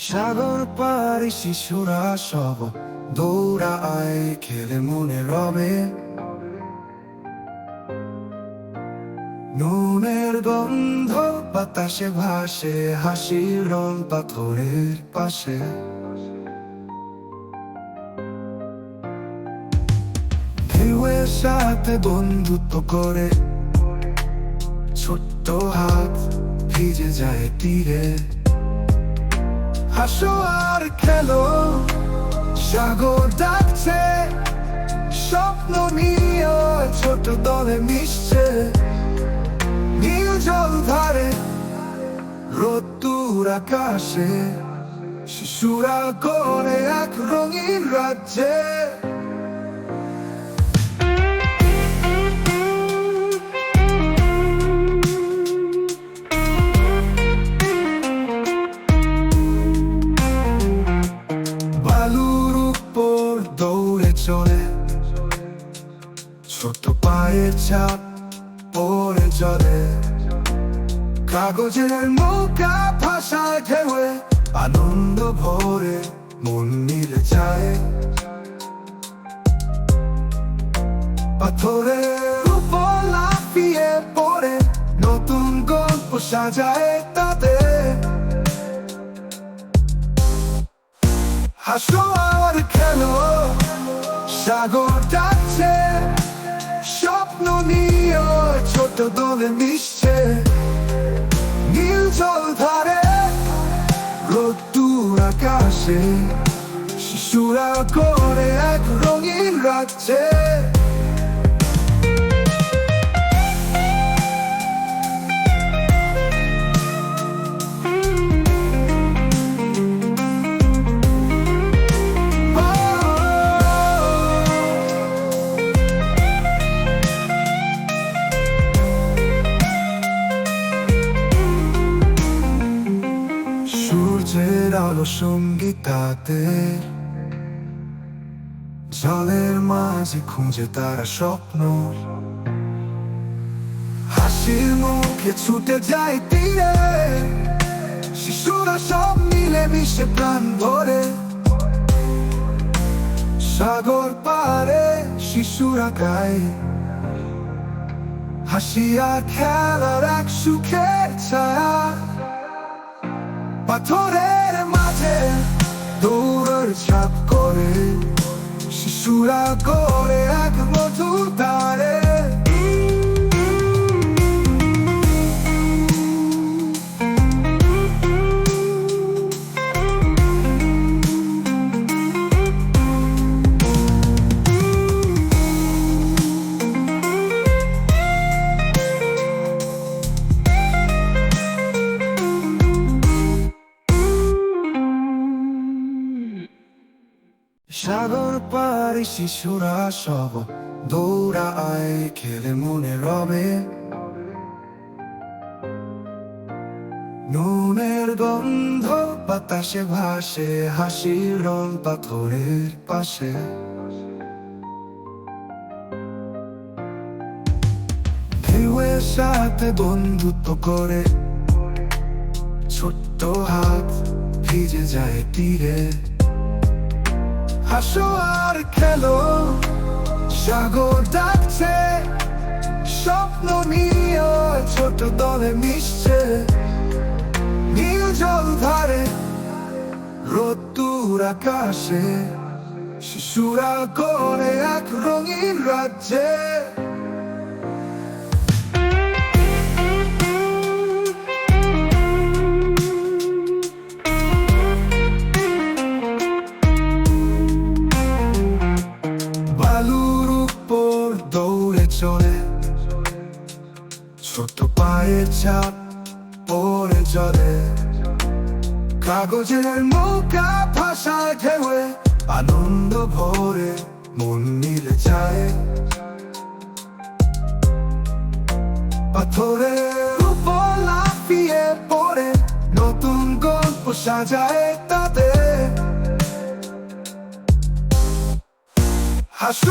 সাগর পাড়ি শিশুরা সব দৌড়ায় খেলে মনে রবে, নুনের গন্ধ বাতাসে ভাসে, হাসির রং পাথরের পাশে। ঢেউয়ের সাথে বন্ধুত্ব করে, ছোট্ট হাত ভিজে যায় তীরে। হাসো আর খেলো, সাগর ডাকছে, স্বপ্ন নিয়ে ছোট দলে মিশছে। নীল জল ধারে, রোদ্দুর আকাশে, শিশুরা করে এক রঙিন রাজ্যে। বালুর উপর দৌড়ে চলে, ছোট পায়ের ছাপ পড়ে জলে। কাগজের নৌকা ভাষায় ঢেউয়ে, আনন্দ ভরে মন মিলে যায়। পাথরের উপর লাফিয়ে পড়ে, নতুন গল্প সাজায় তাদের। হাসো আর খেলো, সাগর ডাকছে, স্বপ্ন নিয়ে ছোট দলে মিশছে। নীল জল ধারে, রোদ্দুর আকাশে, শিশুরা করে এক রঙিন রাজ্যে। সূর্যের আলো সঙ্গীত তাদের, জলের মাঝে খুঁজে তারা স্বপ্ন। হাসির মুখে ছুটে যায় তীরে, শিশুরা সব মিলে মিশে প্রাণ ভরে। সাগর পাড়ে শিশুরা গায়, হাসি আর খেলার এক সুখের ছায়া। পাথরের মাঝে দৌড়ের ছাপ করে, শিশুরা করে এক মধুর তারে। সাগর পাড়ি শিশুরা সব দৌড়ায় খেলে মনে রবে, নুনের গন্ধ বাতাসে ভাসে, হাসির রং পাথরের পাশে। ঢেউয়ের সাথে বন্ধুত্ব করে, ছোট্ট হাত ভিজে যায় তীরে। হাসো আর খেলো, সাগর ডাকছে, স্বপ্ন নিয়ে ছোট দলে মিশছে। নীল জল ধারে, রোদ্দুর আকাশে, শিশুরা করে এক রঙিন রাজ্যে। বালুর উপর দৌড়ে চলে, ছোট পায়ের ছাপ পড়ে জলে। কাগজের নৌকা ভাষায় ঢেউয়ে, আনন্দ ভরে মন মিলে যায়। পাথরের উপর লাফিয়ে পড়ে, নতুন গল্প সাজায় তাদের। হাসো